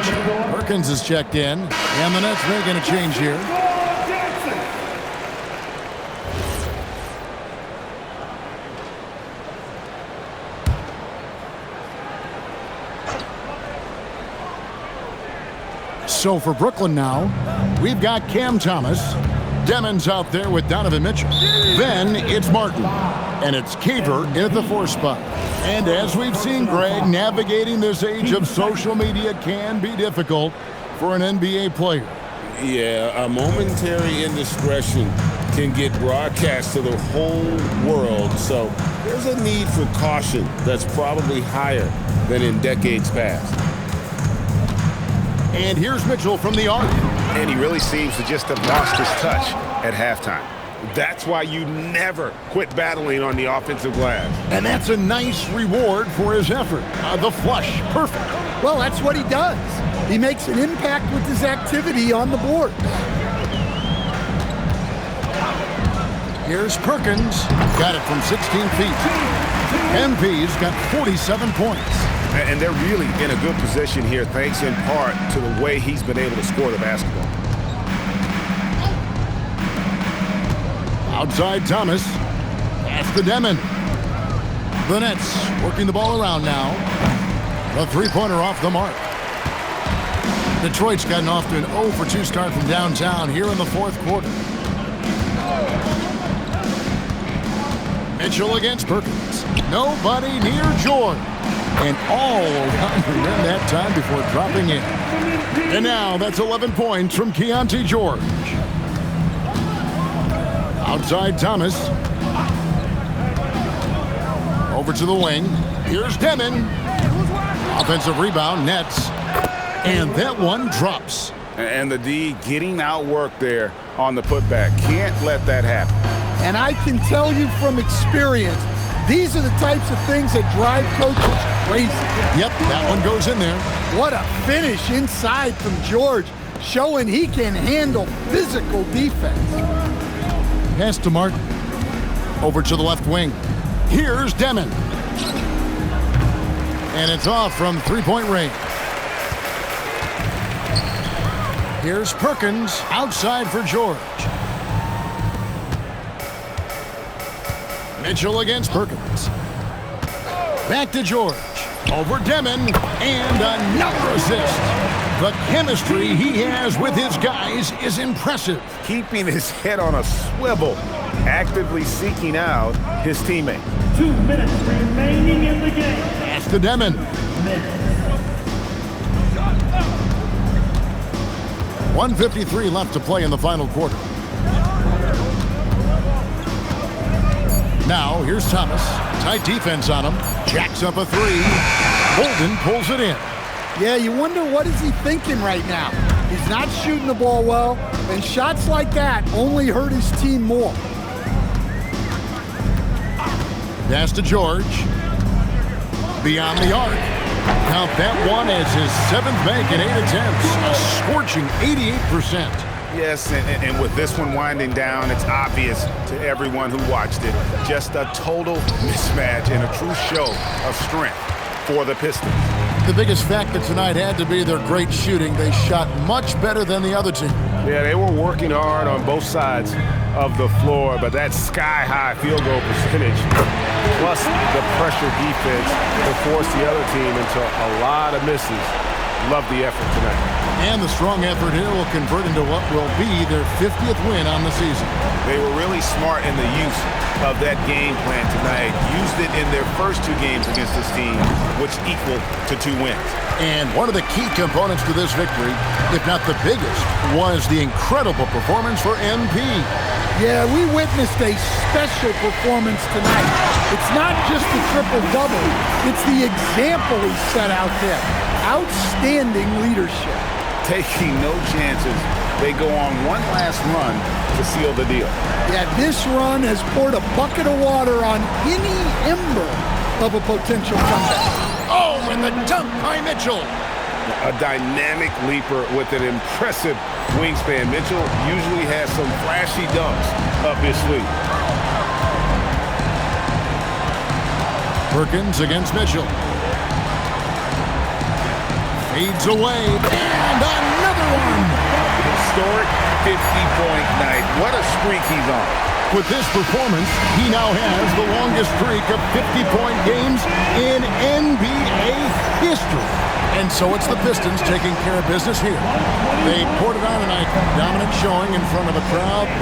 switch. Perkins is checked in, and the Nets making a change here. So for Brooklyn now, we've got Cam Thomas. Demon's out there with Donovan Mitchell. Then it's Martin. And it's Caver in at the 4 spot. And as we've seen, Greg, navigating this age of social media can be difficult for an NBA player. Yeah, a momentary indiscretion can get broadcast to the whole world. So there's a need for caution that's probably higher than in decades past. And here's Mitchell from the arc. And he really seems to just have lost his touch at halftime. That's why you never quit battling on the offensive glass. And that's a nice reward for his effort. The flush, perfect. Well, that's what he does. He makes an impact with his activity on the board. Here's Perkins. Got it from 16 feet. MP's got 47 points. And they're really in a good position here, thanks in part to the way he's been able to score the basketball. Outside Thomas. Pass to Demon. The Nets working the ball around now. The three-pointer off the mark. Detroit's gotten off to an 0 for 2 start from downtown here in the 4th quarter. Mitchell against Perkins. Nobody near George. And all around the rim that time before dropping in. And now that's 11 points from Keontae George. Outside Thomas. Over to the wing. Here's Demon. Offensive rebound, Nets. And that one drops. And the D getting outworked there on the putback. Can't let that happen. And I can tell you from experience, these are the types of things that drive coaches crazy. Yep, that one goes in there. What a finish inside from George, showing he can handle physical defense. Pass to Martin. Over to the left wing. Here's Demon. And it's off from three-point range. Here's Perkins outside for George. Mitchell against Perkins. Back to George. Over Demon. And another assist. The chemistry he has with his guys is impressive. Keeping his head on a swivel, actively seeking out his teammate. 2 minutes remaining in the game. Pass to Demon. 1:53 left to play in the final quarter. Now, here's Thomas. Tight defense on him. Jacks up a three. Holden pulls it in. Yeah, you wonder what is he thinking right now. He's not shooting the ball well, and shots like that only hurt his team more. Pass to George. Beyond the arc. Count that one as his 7th make in 8 attempts. A scorching 88%. Yes, and with this one winding down, it's obvious to everyone who watched it. Just a total mismatch and a true show of strength for the Pistons. The biggest factor tonight had to be their great shooting. They shot much better than the other team. Yeah, they were working hard on both sides of the floor, but that sky-high field goal percentage, plus the pressure defense, will force the other team into a lot of misses. Love the effort tonight. And the strong effort here will convert into what will be their 50th win on the season. They were really smart in the use of that game plan tonight. Used it in their first 2 games against this team, which equal to 2 wins. And one of the key components to this victory, if not the biggest, was the incredible performance for MP. Yeah, we witnessed a special performance tonight. It's not just the triple-double. It's the example he set out there. Outstanding leadership. Taking no chances, they go on one last run to seal the deal. Yeah, this run has poured a bucket of water on any ember of a potential comeback. Oh, and the dunk by Mitchell. A dynamic leaper with an impressive wingspan. Mitchell usually has some flashy dunks up his sleeve. Perkins against Mitchell. Fades away, and another one. Historic 50-point night. What a streak he's on. With this performance, he now has the longest streak of 50-point games in NBA history. And so it's the Pistons taking care of business here. They poured it on tonight. Dominant showing in front of a crowd